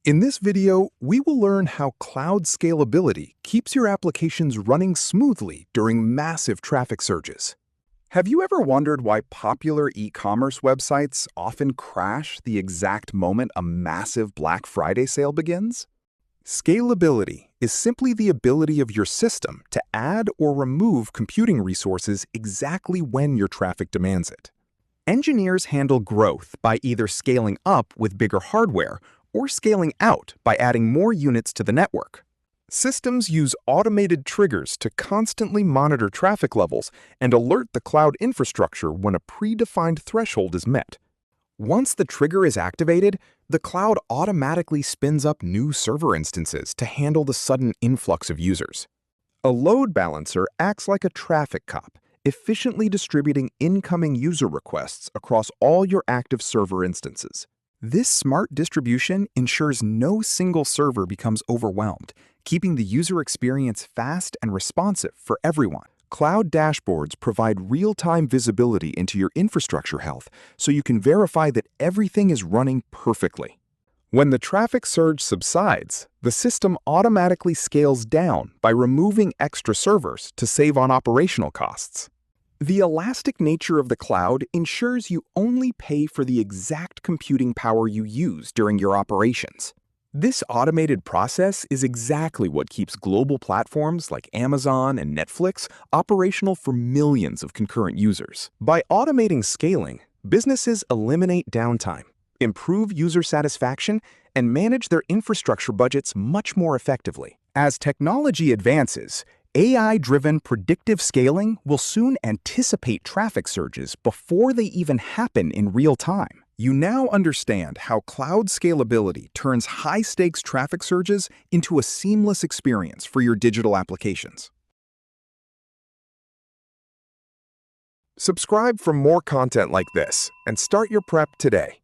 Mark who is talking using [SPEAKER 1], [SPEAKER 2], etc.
[SPEAKER 1] In this video, we will learn how cloud scalability keeps your applications running smoothly during massive traffic surges. Have you ever wondered why popular e-commerce websites often crash the exact moment a massive Black Friday sale begins? Scalability is simply the ability of your system to add or remove computing resources exactly when your traffic demands it. Engineers handle growth by either scaling up with bigger hardware or scaling out by adding more units to the network. Systems use automated triggers to constantly monitor traffic levels and alert the cloud infrastructure when a predefined threshold is met. Once the trigger is activated, the cloud automatically spins up new server instances to handle the sudden influx of users. A load balancer acts like a traffic cop, efficiently distributing incoming user requests across all your active server instances. This smart distribution ensures no single server becomes overwhelmed, keeping the user experience fast and responsive for everyone. Cloud dashboards provide real-time visibility into your infrastructure health so you can verify that everything is running perfectly. When the traffic surge subsides, the system automatically scales down by removing extra servers to save on operational costs. The elastic nature of the cloud ensures you only pay for the exact computing power you use during your operations. This automated process is exactly what keeps global platforms like Amazon and Netflix operational for millions of concurrent users. By automating scaling, businesses eliminate downtime, improve user satisfaction, and manage their infrastructure budgets much more effectively. As technology advances, AI-driven predictive scaling will soon anticipate traffic surges before they even happen in real time. You now understand how cloud scalability turns high-stakes traffic surges into a seamless experience for your digital applications. Subscribe for more content like this and start your prep today.